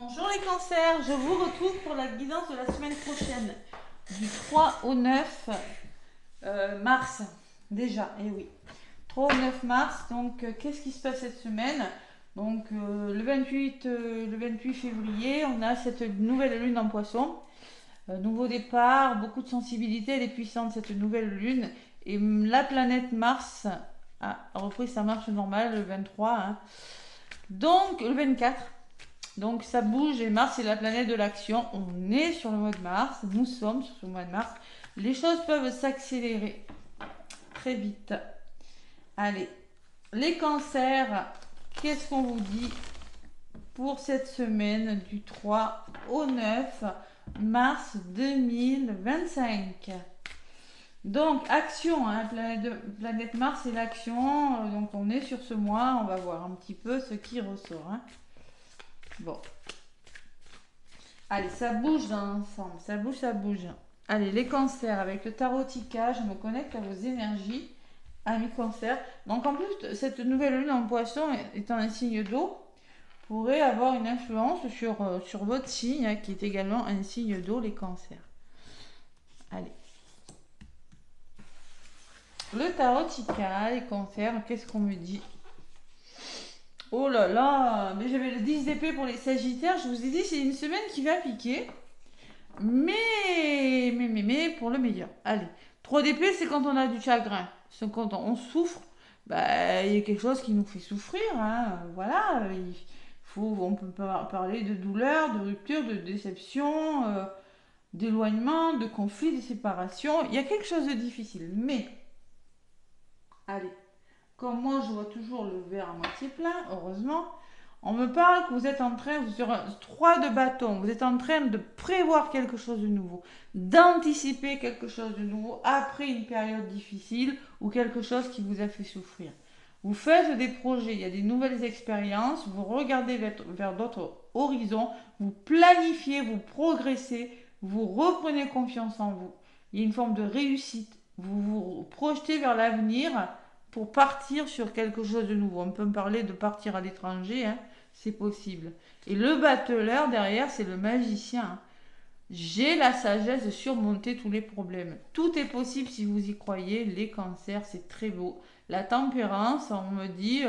Bonjour les cancers, je vous retrouve pour la guidance de la semaine prochaine, du 3 au 9 mars, déjà, et oui, 3 au 9 mars, donc qu'est-ce qui se passe cette semaine? Donc le 28 février, on a cette nouvelle lune en poisson, nouveau départ, beaucoup de sensibilité, elle est puissante cette nouvelle lune, et la planète Mars a repris sa marche normale le 23, hein. Donc le 24. Donc ça bouge et Mars est la planète de l'action. On est sur le mois de Mars, nous sommes sur ce mois de Mars. Les choses peuvent s'accélérer très vite. Allez, les cancers, qu'est-ce qu'on vous dit pour cette semaine du 3 au 9 mars 2025? Donc action, hein, planète Mars et l'action. Donc on est sur ce mois, on va voir un petit peu ce qui ressort, hein. Bon. Allez, ça bouge dans l'ensemble, ça bouge, ça bouge. Allez, les cancers, avec le tarotica, je me connecte à vos énergies, amis cancers. Donc en plus, cette nouvelle lune en poisson étant un signe d'eau, pourrait avoir une influence sur votre signe, hein, qui est également un signe d'eau, les cancers. Allez. Le tarotica, les cancers, qu'est-ce qu'on me dit? Oh là là, mais j'avais le 10 d'épée pour les sagittaires, je vous ai dit, c'est une semaine qui va piquer. Mais, pour le meilleur. Allez, 3 d'épée, c'est quand on a du chagrin. C'est quand on souffre. Bah, il y a quelque chose qui nous fait souffrir, hein. Voilà, on peut parler de douleur, de rupture, de déception, d'éloignement, de conflit, de séparation. Il y a quelque chose de difficile. Mais, allez, comme moi je vois toujours le verre à moitié plein, heureusement, on me parle que vous êtes en train, sur un 3 de bâton, vous êtes en train de prévoir quelque chose de nouveau, d'anticiper quelque chose de nouveau après une période difficile ou quelque chose qui vous a fait souffrir. Vous faites des projets, il y a des nouvelles expériences, vous regardez vers d'autres horizons, vous planifiez, vous progressez, vous reprenez confiance en vous. Il y a une forme de réussite. Vous vous projetez vers l'avenir pour partir sur quelque chose de nouveau. On peut me parler de partir à l'étranger, hein, c'est possible. Et le battleur derrière, c'est le magicien, hein. J'ai la sagesse de surmonter tous les problèmes. Tout est possible si vous y croyez. Les cancers, c'est très beau. La tempérance, on me dit,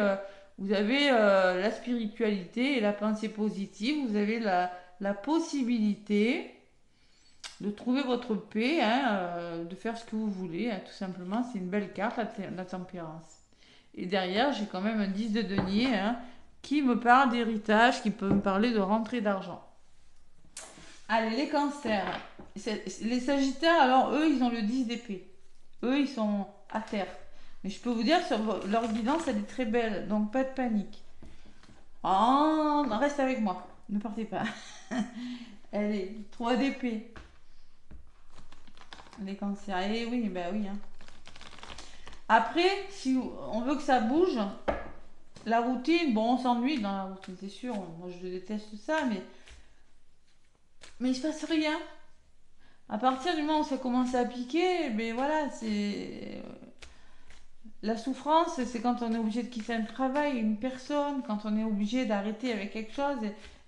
vous avez la spiritualité et la pensée positive. Vous avez la possibilité de trouver votre paix, hein, de faire ce que vous voulez, hein, tout simplement. C'est une belle carte, la tempérance. Et derrière, j'ai quand même un 10 de denier, hein, qui me parle d'héritage, qui peut me parler de rentrée d'argent. Allez, les cancers. Les sagittaires, alors eux, ils ont le 10 d'épée. Eux, ils sont à terre. Mais je peux vous dire, leur guidance, elle est très belle. Donc, pas de panique. Oh, reste avec moi. Ne partez pas. Allez, 3 d'épée. Les cancers. Eh oui, bah oui, hein. Après, si on veut que ça bouge, la routine, bon, on s'ennuie dans la routine, c'est sûr. Moi, je déteste ça, mais il se passe rien. À partir du moment où ça commence à piquer, ben voilà, c'est la souffrance, c'est quand on est obligé de quitter un travail, une personne, quand on est obligé d'arrêter avec quelque chose,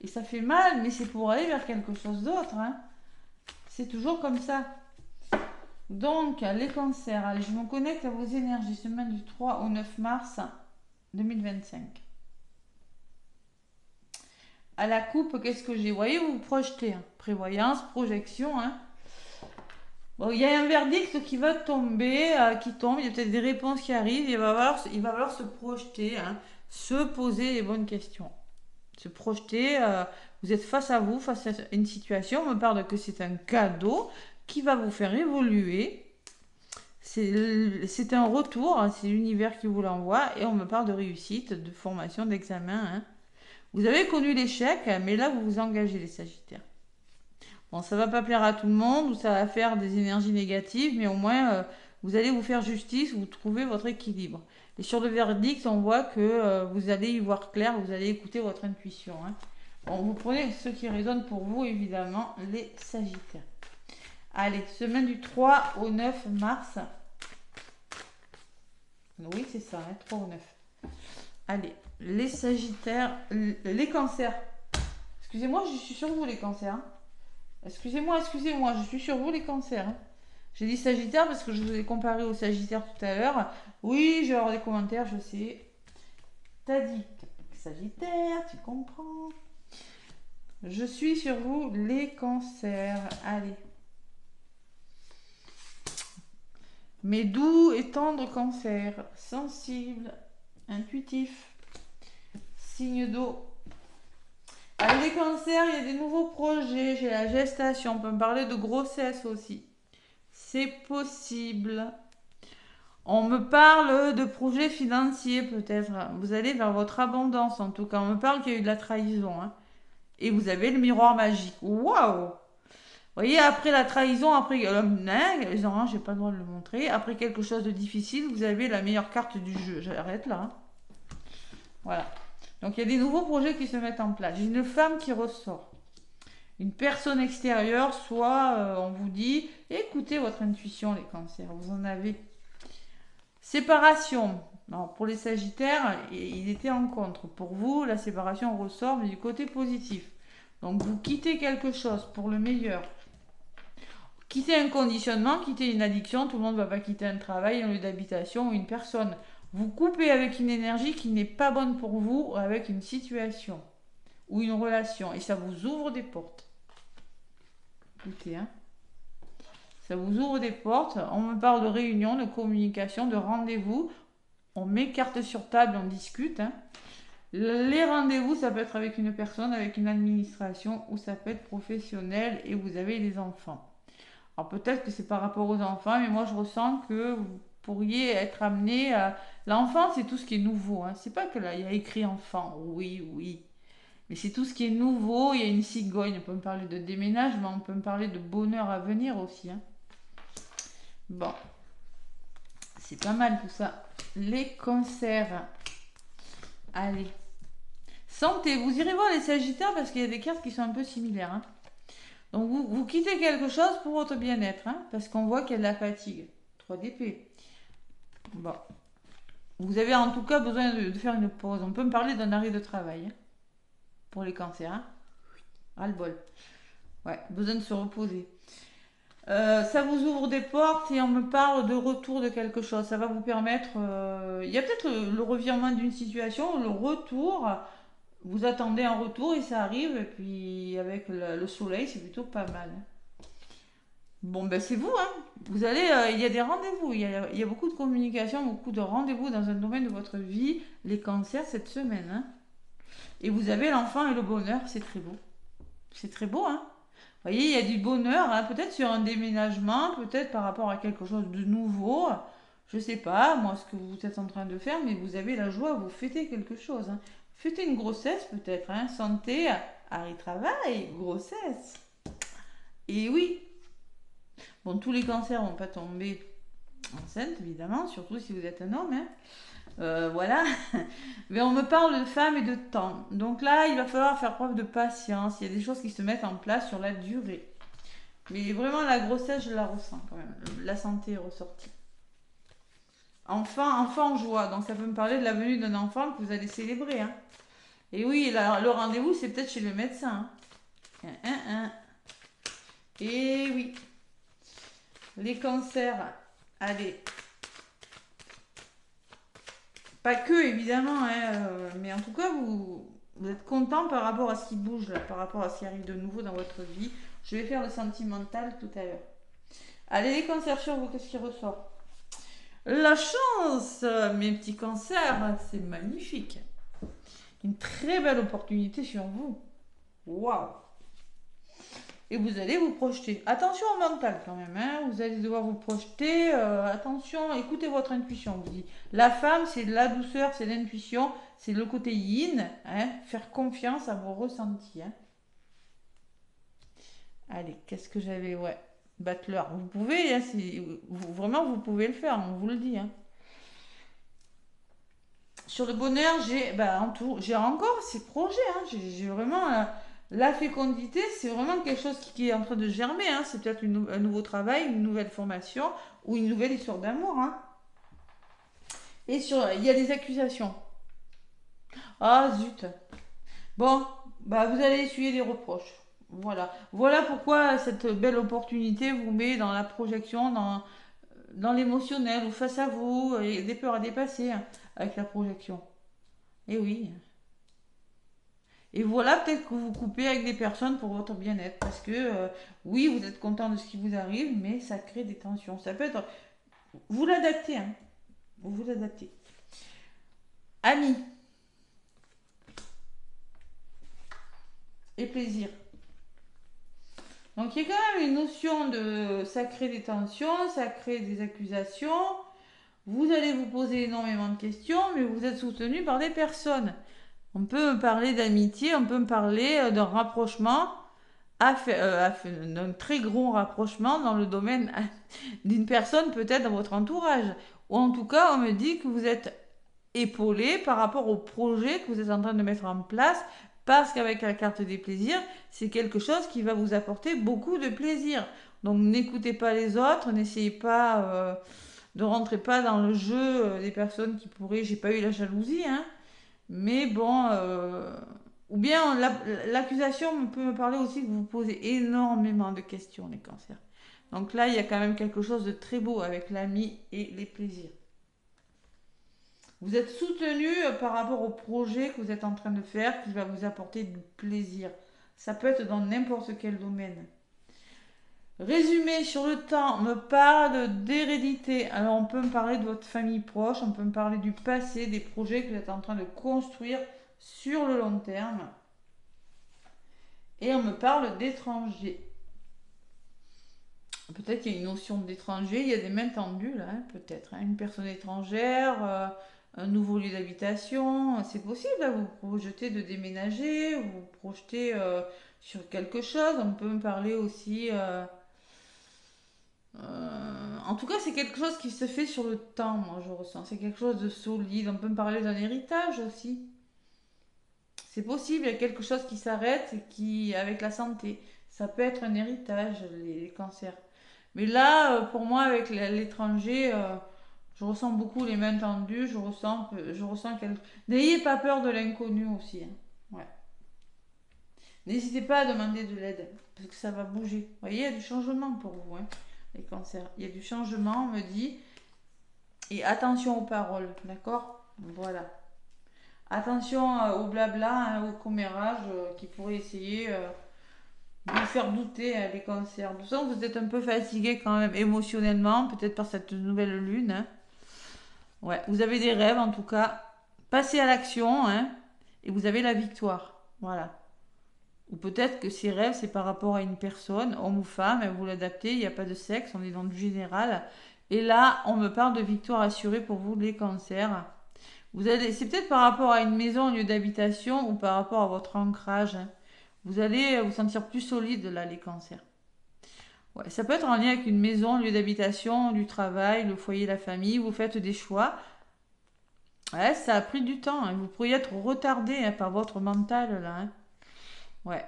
et ça fait mal, mais c'est pour aller vers quelque chose d'autre, hein. C'est toujours comme ça. Donc, les cancers, allez, je me connecte à vos énergies, semaine du 3 au 9 mars 2025. À la coupe, qu'est-ce que j'ai? Vous voyez, vous vous projetez, hein. Prévoyance, projection, hein. Bon, il y a un verdict qui va tomber, qui tombe, il y a peut-être des réponses qui arrivent, il va falloir se projeter, hein, se poser les bonnes questions. Se projeter, vous êtes face à vous, face à une situation, on me parle que c'est un cadeau qui va vous faire évoluer. C'est un retour, hein, c'est l'univers qui vous l'envoie, et on me parle de réussite, de formation, d'examen, hein. Vous avez connu l'échec, mais là vous vous engagez, les Sagittaires. Bon, ça va pas plaire à tout le monde, ou ça va faire des énergies négatives, mais au moins vous allez vous faire justice, vous trouvez votre équilibre. Et sur le verdict, on voit que vous allez y voir clair, vous allez écouter votre intuition, hein. Bon, vous prenez ce qui résonne pour vous, évidemment, les Sagittaires. Allez, semaine du 3 au 9 mars. Oui, c'est ça, hein, 3 au 9. Allez, les Sagittaires, les Cancers. Excusez-moi, je suis sur vous les cancers. Hein. Excusez-moi, je suis sur vous les cancers. Hein. J'ai dit Sagittaire parce que je vous ai comparé au Sagittaire tout à l'heure. Oui, je vais avoir des commentaires, je sais. T'as dit Sagittaire, tu comprends. Je suis sur vous les cancers. Allez. Mes doux et tendres cancers, sensibles, intuitifs, signe d'eau. Avec les cancers, il y a des nouveaux projets. J'ai la gestation. On peut me parler de grossesse aussi. C'est possible. On me parle de projets financiers peut-être. Vous allez vers votre abondance en tout cas. On me parle qu'il y a eu de la trahison. Hein. Et vous avez le miroir magique. Waouh! Vous voyez, après la trahison, après l'homme nain, non, j'ai pas le droit de le montrer. Après quelque chose de difficile, vous avez la meilleure carte du jeu. J'arrête là. Hein. Voilà. Donc il y a des nouveaux projets qui se mettent en place. J'ai une femme qui ressort. Une personne extérieure, soit on vous dit, écoutez votre intuition les cancers, vous en avez. Séparation. Alors, pour les sagittaires, il était en contre. Pour vous, la séparation ressort, mais du côté positif. Donc vous quittez quelque chose pour le meilleur. Quittez un conditionnement, quittez une addiction, tout le monde ne va pas quitter un travail, un lieu d'habitation ou une personne. Vous coupez avec une énergie qui n'est pas bonne pour vous, avec une situation ou une relation. Et ça vous ouvre des portes. Écoutez, hein. Ça vous ouvre des portes. On me parle de réunion, de communication, de rendez-vous. On met carte sur table, on discute. Hein. Les rendez-vous, ça peut être avec une personne, avec une administration, ou ça peut être professionnel et vous avez des enfants. Alors peut-être que c'est par rapport aux enfants, mais moi je ressens que vous pourriez être amené à... L'enfant, c'est tout ce qui est nouveau. Hein. C'est pas que là, il y a écrit enfant. Oui, oui. Mais c'est tout ce qui est nouveau. Il y a une cigogne. On peut me parler de déménagement. On peut me parler de bonheur à venir aussi. Hein. Bon. C'est pas mal tout ça. Les cancers. Allez. Santé. Vous irez voir les sagittaires parce qu'il y a des cartes qui sont un peu similaires. Hein. Donc vous quittez quelque chose pour votre bien-être. Hein, parce qu'on voit qu'il y a de la fatigue. 3 d'épée. Bon. Vous avez en tout cas besoin de faire une pause. On peut me parler d'un arrêt de travail. Hein, pour les cancers. Hein. Ras-le-bol. Ouais, besoin de se reposer. Ça vous ouvre des portes et on me parle de retour de quelque chose. Ça va vous permettre... Il y a peut-être le revirement d'une situation, le retour. Vous attendez un retour et ça arrive. Et puis avec le soleil, c'est plutôt pas mal. Bon, ben c'est vous. Hein. Vous allez... il y a des rendez-vous. Il y a beaucoup de communication, beaucoup de rendez-vous dans un domaine de votre vie. Les cancers cette semaine. Hein. Et vous avez l'enfant et le bonheur. C'est très beau. C'est très beau, hein. Vous voyez, il y a du bonheur, hein, peut-être sur un déménagement, peut-être par rapport à quelque chose de nouveau. Je ne sais pas, moi, ce que vous êtes en train de faire, mais vous avez la joie, vous fêtez quelque chose. Hein. Fêtez une grossesse, peut-être. Hein, santé, arrêt de travail, grossesse. Et oui. Bon, tous les cancers vont pas tomber enceinte, évidemment, surtout si vous êtes un homme. Hein. Voilà. Mais on me parle de femmes et de temps. Donc là, il va falloir faire preuve de patience. Il y a des choses qui se mettent en place sur la durée. Mais vraiment, la grossesse, je la ressens quand même. La santé est ressortie. Enfant en joie. Donc ça peut me parler de la venue d'un enfant que vous allez célébrer. Hein. Et oui, le rendez-vous, c'est peut-être chez le médecin. Hein. Et oui. Les cancers. Allez. Pas que, évidemment, hein, mais en tout cas, vous êtes content par rapport à ce qui bouge, là, par rapport à ce qui arrive de nouveau dans votre vie. Je vais faire le sentimental tout à l'heure. Allez, les cancers sur vous, qu'est-ce qui ressort? La chance, mes petits cancers, c'est magnifique. Une très belle opportunité sur vous. Waouh! Et vous allez vous projeter. Attention au mental quand même, hein. Vous allez devoir vous projeter. Attention, écoutez votre intuition. On vous dit, la femme, c'est de la douceur, c'est l'intuition, c'est le côté yin. Hein. Faire confiance à vos ressentis. Hein. Allez, qu'est-ce que j'avais? Ouais, battleur. Vous pouvez, hein, vraiment, vous pouvez le faire, on vous le dit. Hein. Sur le bonheur, j'ai encore ces projets. Hein. J'ai vraiment... la fécondité, c'est vraiment quelque chose qui est en train de germer. Hein. C'est peut-être un nouveau travail, une nouvelle formation ou une nouvelle histoire d'amour. Hein. Et il y a des accusations. Ah zut. Bon, Bah, vous allez essuyer des reproches. Voilà. Voilà pourquoi cette belle opportunité vous met dans la projection, dans l'émotionnel ou face à vous, et des peurs à dépasser hein, avec la projection. Et oui. Et voilà, peut-être que vous vous coupez avec des personnes pour votre bien-être. Parce que, oui, vous êtes content de ce qui vous arrive, mais ça crée des tensions. Ça peut être. Vous l'adaptez, hein. Vous l'adaptez. Amis et plaisir. Donc, il y a quand même une notion de. Ça crée des tensions, ça crée des accusations. Vous allez vous poser énormément de questions, mais vous êtes soutenu par des personnes. On peut me parler d'amitié, on peut me parler d'un rapprochement, d'un très gros rapprochement dans le domaine d'une personne peut-être dans votre entourage. Ou en tout cas, on me dit que vous êtes épaulé par rapport au projet que vous êtes en train de mettre en place, parce qu'avec la carte des plaisirs, c'est quelque chose qui va vous apporter beaucoup de plaisir. Donc n'écoutez pas les autres, n'essayez pas de rentrer pas dans le jeu des personnes qui pourraient, j'ai pas eu la jalousie, hein, mais bon, ou bien l'accusation peut me parler aussi que vous posez énormément de questions, les cancers. Donc là, il y a quand même quelque chose de très beau avec l'ami et les plaisirs. Vous êtes soutenu par rapport au projet que vous êtes en train de faire qui va vous apporter du plaisir. Ça peut être dans n'importe quel domaine. Résumé sur le temps, me parle d'hérédité. Alors on peut me parler de votre famille proche, on peut me parler du passé, des projets que vous êtes en train de construire sur le long terme. Et on me parle d'étrangers. Peut-être qu'il y a une notion d'étranger, il y a des mains tendues là, hein, peut-être. Hein, une personne étrangère, un nouveau lieu d'habitation, c'est possible, là, vous projetez de déménager, vous vous projetez sur quelque chose. On peut me parler aussi. En tout cas, c'est quelque chose qui se fait sur le temps, moi je ressens. C'est quelque chose de solide. On peut me parler d'un héritage aussi. C'est possible, il y a quelque chose qui s'arrête et qui, avec la santé. Ça peut être un héritage, les cancers. Mais là, pour moi, avec l'étranger, je ressens beaucoup les mains tendues. Je ressens quelque. N'ayez pas peur de l'inconnu aussi. Hein. Ouais. N'hésitez pas à demander de l'aide, parce que ça va bouger. Vous voyez, il y a du changement pour vous, hein, les cancers. Il y a du changement, on me dit. Et attention aux paroles, d'accord? Voilà. Attention au blabla, hein, au commérage qui pourrait essayer de vous faire douter les cancers. De toute façon, vous êtes un peu fatigué quand même émotionnellement, peut-être par cette nouvelle lune. Hein. Ouais, vous avez des rêves en tout cas. Passez à l'action, hein, et vous avez la victoire. Voilà. Ou peut-être que ces rêves, c'est par rapport à une personne, homme ou femme, et vous l'adaptez, il n'y a pas de sexe, on est dans du général. Et là, on me parle de victoire assurée pour vous, les cancers. C'est peut-être par rapport à une maison, un lieu d'habitation, ou par rapport à votre ancrage. Hein. Vous allez vous sentir plus solide, là, les cancers. Ouais, ça peut être en lien avec une maison, un lieu d'habitation, du travail, le foyer, la famille. Vous faites des choix. Ouais, ça a pris du temps. Hein. Vous pourriez être retardé hein, par votre mental, là. Hein. Ouais.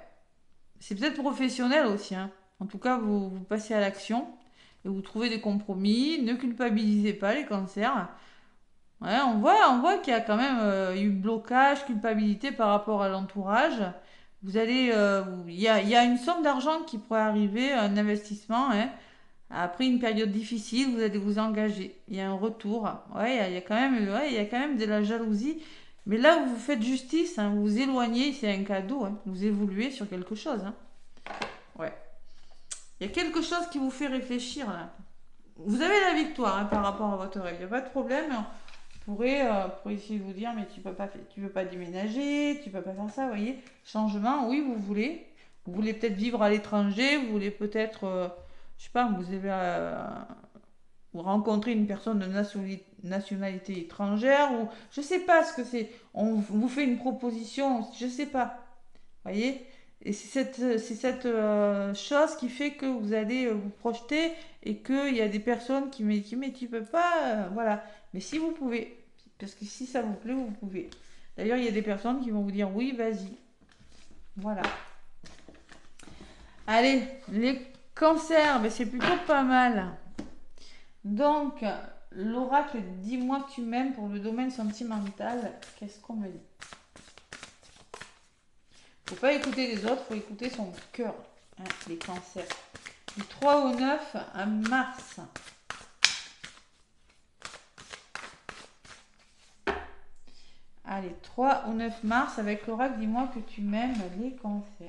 C'est peut-être professionnel aussi. Hein. En tout cas, vous passez à l'action et vous trouvez des compromis. Ne culpabilisez pas les cancers. Ouais, on voit qu'il y a quand même eu blocage, culpabilité par rapport à l'entourage. Il y a une somme d'argent qui pourrait arriver, un investissement. Hein. Après une période difficile, vous allez vous engager. Il y a un retour. Ouais, il y a quand même, ouais, il y a quand même de la jalousie. Mais là, vous faites justice, hein, vous vous éloignez, c'est un cadeau. Hein, vous évoluez sur quelque chose. Hein. Ouais. Il y a quelque chose qui vous fait réfléchir là. Vous avez la victoire hein, par rapport à votre rêve. Il n'y a pas de problème. Pourrait essayer de vous dire, mais tu peux pas déménager, tu peux pas faire ça, vous voyez. Changement, oui, vous voulez. Vous voulez peut-être vivre à l'étranger, vous voulez peut-être, je sais pas, vous rencontrez une personne de nationalité étrangère, ou je sais pas ce que c'est. On vous fait une proposition, je sais pas, vous voyez. Et c'est cette chose qui fait que vous allez vous projeter et qu'il y a des personnes mais tu peux pas, voilà. Mais si vous pouvez, parce que si ça vous plaît, vous pouvez. D'ailleurs, il y a des personnes qui vont vous dire oui, vas-y. Voilà. Allez, les cancers, ben c'est plutôt pas mal. Donc, l'oracle, dis-moi que tu m'aimes pour le domaine sentimental. Qu'est-ce qu'on me dit? Faut pas écouter les autres, faut écouter son cœur. Hein, les cancers. Du 3 au 9 à mars. Allez, 3 au 9 mars avec l'oracle, dis-moi que tu m'aimes les cancers.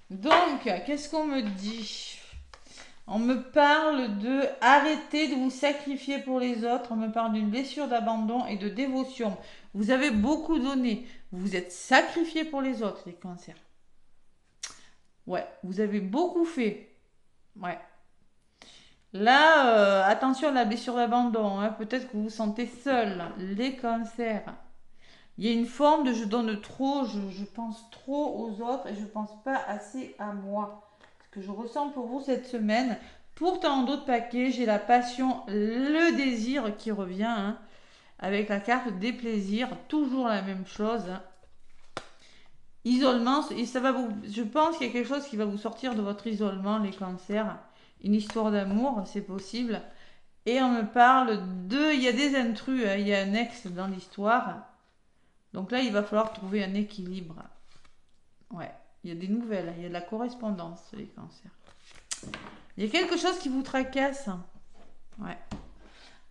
Donc, qu'est-ce qu'on me dit? On me parle de arrêter de vous sacrifier pour les autres. On me parle d'une blessure d'abandon et de dévotion. Vous avez beaucoup donné. Vous vous êtes sacrifié pour les autres, les cancers. Ouais, vous avez beaucoup fait. Ouais. Là, attention à la blessure d'abandon. Hein. Peut-être que vous vous sentez seul, les cancers. Il y a une forme de je donne trop, je pense trop aux autres et je pense pas assez à moi. Ce que je ressens pour vous cette semaine. Pourtant, d'autres paquets, j'ai la passion, le désir qui revient. Hein, avec la carte des plaisirs, toujours la même chose. Hein. Isolement, et ça va vous. Je pense qu'il y a quelque chose qui va vous sortir de votre isolement, les cancers. Une histoire d'amour, c'est possible. Et on me parle de. Il y a des intrus, hein, il y a un ex dans l'histoire. Donc là, il va falloir trouver un équilibre. Ouais, il y a des nouvelles, il y a de la correspondance, les cancers. Il y a quelque chose qui vous tracasse. Ouais.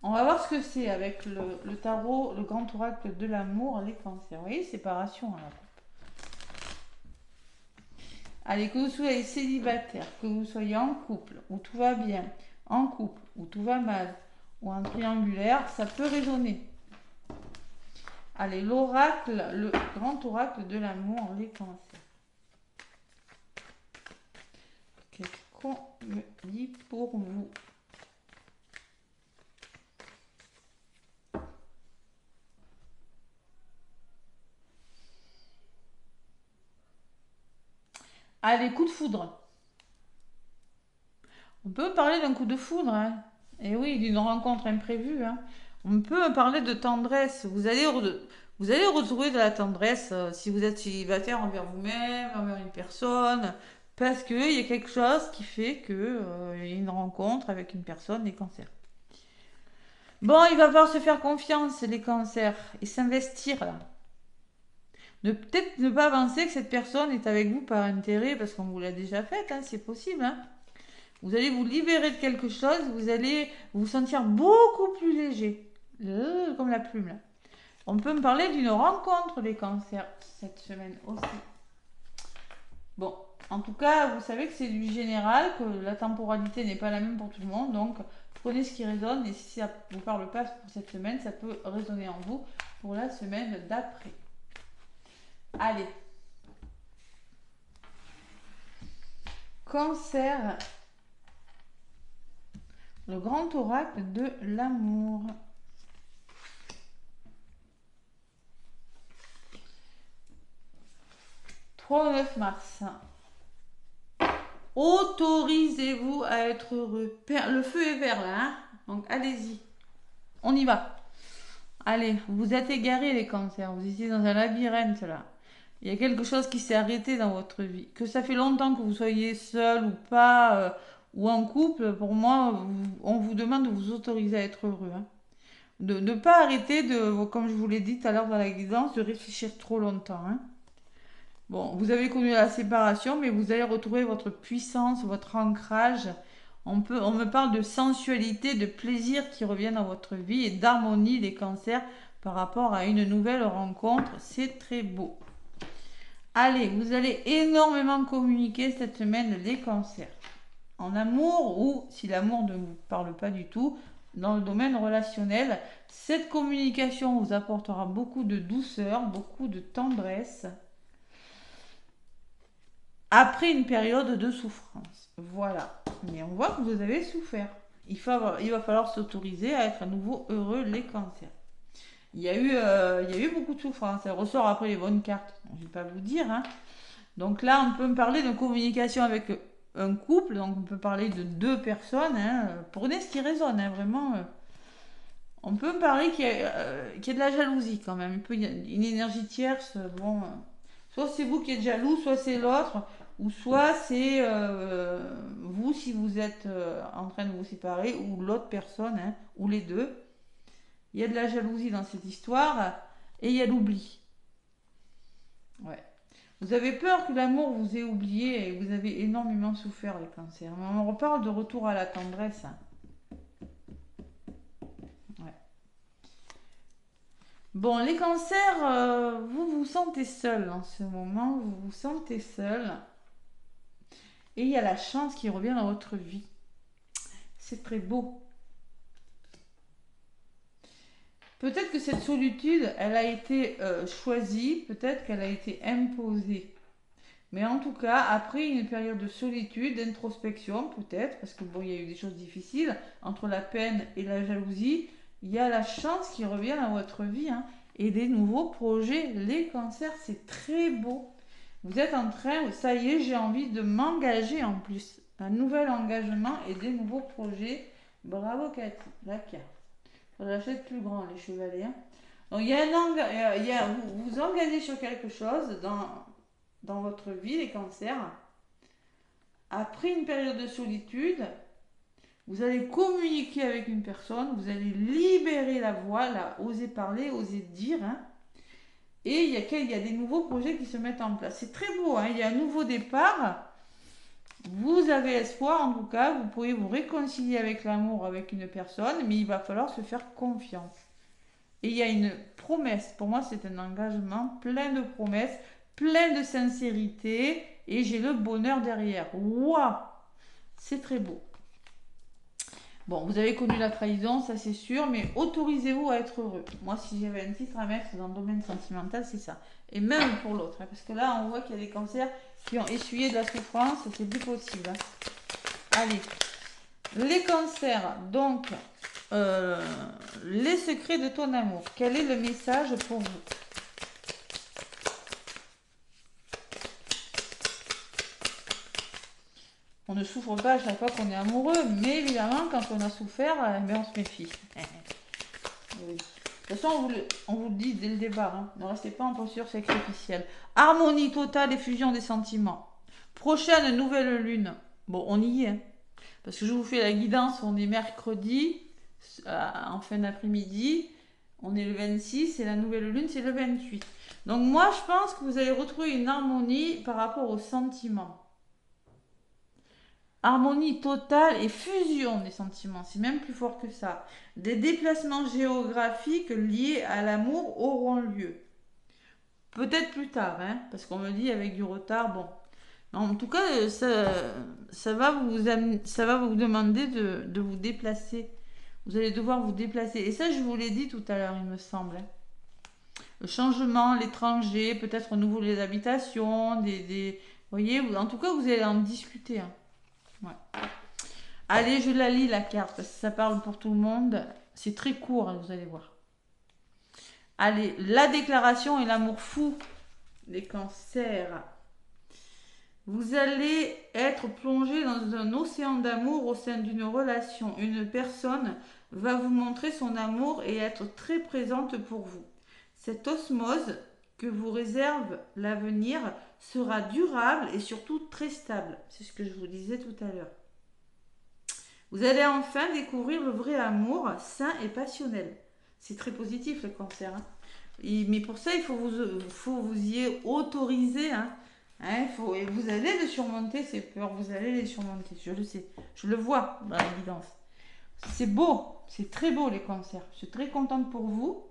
On va voir ce que c'est avec le tarot, le grand oracle de l'amour, les cancers. Vous voyez, séparation. Hein, allez, que vous soyez célibataire, que vous soyez en couple, où tout va bien, en couple, où tout va mal, ou en triangulaire, ça peut résonner. Allez, l'oracle, le grand oracle de l'amour, les cancers. Qu'est-ce qu'on me dit pour vous? Allez, coup de foudre. On peut parler d'un coup de foudre, hein. Et oui, d'une rencontre imprévue. Hein. On peut parler de tendresse. Vous allez retrouver de la tendresse si vous êtes célibataire envers vous-même, envers une personne, parce qu'il y a quelque chose qui fait que y a une rencontre avec une personne, les cancers. Bon, il va falloir se faire confiance, les cancers, et s'investir là. Peut-être ne pas avancer que cette personne est avec vous par intérêt, parce qu'on vous l'a déjà fait, hein, c'est possible. Hein. Vous allez vous libérer de quelque chose, vous allez vous sentir beaucoup plus léger. Comme la plume là. On peut me parler d'une rencontre des cancers cette semaine aussi. Bon, en tout cas, vous savez que c'est du général, que la temporalité n'est pas la même pour tout le monde, donc prenez ce qui résonne et si ça ne vous parle pas pour cette semaine, ça peut résonner en vous pour la semaine d'après. Allez. Cancer. Le grand oracle de l'amour. Au 9 mars. Autorisez-vous à être heureux. Le feu est vert là, hein, donc allez-y. On y va. Allez, vous êtes égarés les cancers. Vous étiez dans un labyrinthe là. Il y a quelque chose qui s'est arrêté dans votre vie. Que ça fait longtemps que vous soyez seul ou pas, ou en couple, pour moi, on vous demande de vous autoriser à être heureux. Hein. De ne pas arrêter de, comme je vous l'ai dit tout à l'heure dans la guidance, de réfléchir trop longtemps. Hein. Bon, vous avez connu la séparation, mais vous allez retrouver votre puissance, votre ancrage. On me parle de sensualité, de plaisir qui revient dans votre vie et d'harmonie des cancers par rapport à une nouvelle rencontre. C'est très beau. Allez, vous allez énormément communiquer cette semaine les cancers. En amour ou, si l'amour ne vous parle pas du tout, dans le domaine relationnel, cette communication vous apportera beaucoup de douceur, beaucoup de tendresse. Après une période de souffrance. Voilà. Mais on voit que vous avez souffert. Il va falloir s'autoriser à être à nouveau heureux, les cancers. Il y a eu beaucoup de souffrance. Elle ressort après les bonnes cartes. Je ne vais pas vous dire. Hein. Donc là, on peut me parler de communication avec un couple. Donc on peut parler de deux personnes. Hein. Prenez ce qui résonne. Hein, vraiment. On peut me parler qu'il y a de la jalousie quand même. Il y a une énergie tierce. Bon, soit c'est vous qui êtes jaloux, soit c'est l'autre. ou soit c'est vous si vous êtes en train de vous séparer, ou l'autre personne, hein, ou les deux. Il y a de la jalousie dans cette histoire et il y a l'oubli. Ouais. Vous avez peur que l'amour vous ait oublié et vous avez énormément souffert, les cancers. Mais on reparle de retour à la tendresse. Ouais. Bon, les cancers, vous vous sentez seul en ce moment, vous vous sentez seul. Et il y a la chance qui revient dans votre vie. C'est très beau. Peut-être que cette solitude, elle a été choisie, peut-être qu'elle a été imposée. Mais en tout cas, après une période de solitude, d'introspection, peut-être, parce que bon, il y a eu des choses difficiles, entre la peine et la jalousie, il y a la chance qui revient dans votre vie, hein, et des nouveaux projets. Les cancers, c'est très beau. Vous êtes en train, ça y est, j'ai envie de m'engager en plus. Un nouvel engagement et des nouveaux projets. Bravo Cathy, la carte. J'achète plus grand les chevaliers. Donc il y a vous vous engagez sur quelque chose dans votre vie, les cancers. Après une période de solitude, vous allez communiquer avec une personne, vous allez libérer la voix, là, oser parler, oser dire. Hein. Et il y a des nouveaux projets qui se mettent en place. C'est très beau, hein. Il y a un nouveau départ. Vous avez espoir, en tout cas, vous pouvez vous réconcilier avec l'amour, avec une personne, mais il va falloir se faire confiance. Et il y a une promesse. Pour moi, c'est un engagement plein de promesses, plein de sincérité, et j'ai le bonheur derrière. Waouh! C'est très beau. Bon, vous avez connu la trahison, ça c'est sûr, mais autorisez-vous à être heureux. Moi, si j'avais un titre à mettre dans le domaine sentimental, c'est ça. Et même pour l'autre, hein, parce que là, on voit qu'il y a des cancers qui ont essuyé de la souffrance, c'est plus possible. Hein. Allez, les cancers, donc, les secrets de ton amour. Quel est le message pour vous? On ne souffre pas à chaque fois qu'on est amoureux, mais évidemment, quand on a souffert, on se méfie. Oui. De toute façon, on vous le dit dès le départ, hein, ne restez pas en posture sacrificielle. Harmonie totale et fusion des sentiments. Prochaine nouvelle lune. Bon, on y est. Hein, parce que je vous fais la guidance, on est mercredi, en fin d'après-midi. On est le 26 et la nouvelle lune, c'est le 28. Donc moi, je pense que vous allez retrouver une harmonie par rapport aux sentiments. Harmonie totale et fusion des sentiments, c'est même plus fort que ça. Des déplacements géographiques liés à l'amour auront lieu. Peut-être plus tard, hein, parce qu'on me dit avec du retard, bon. En tout cas, ça va vous demander de vous déplacer. Vous allez devoir vous déplacer. Et ça, je vous l'ai dit tout à l'heure, il me semble. Hein. Le changement, l'étranger, peut-être nouveau les habitations, vous voyez, en tout cas, vous allez en discuter. Hein. Ouais. Allez, je la lis la carte parce que ça parle pour tout le monde. C'est très court, hein, vous allez voir. Allez, la déclaration et l'amour fou. Les cancers. Vous allez être plongé dans un océan d'amour au sein d'une relation. Une personne va vous montrer son amour et être très présente pour vous. Cette osmose que vous réserve l'avenir sera durable et surtout très stable. C'est ce que je vous disais tout à l'heure. Vous allez enfin découvrir le vrai amour sain et passionnel. C'est très positif le cancer. Hein. Mais pour ça, il faut vous y autoriser. Hein. Hein, et vous allez le surmonter, ces peurs. Vous allez les surmonter. Je le sais. Je le vois dans l'évidence. C'est beau. C'est très beau les cancers. Je suis très contente pour vous.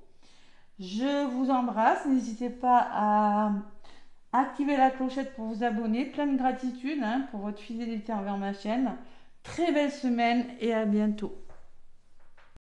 Je vous embrasse. N'hésitez pas à activer la clochette pour vous abonner. Plein de gratitude pour votre fidélité envers ma chaîne. Très belle semaine et à bientôt.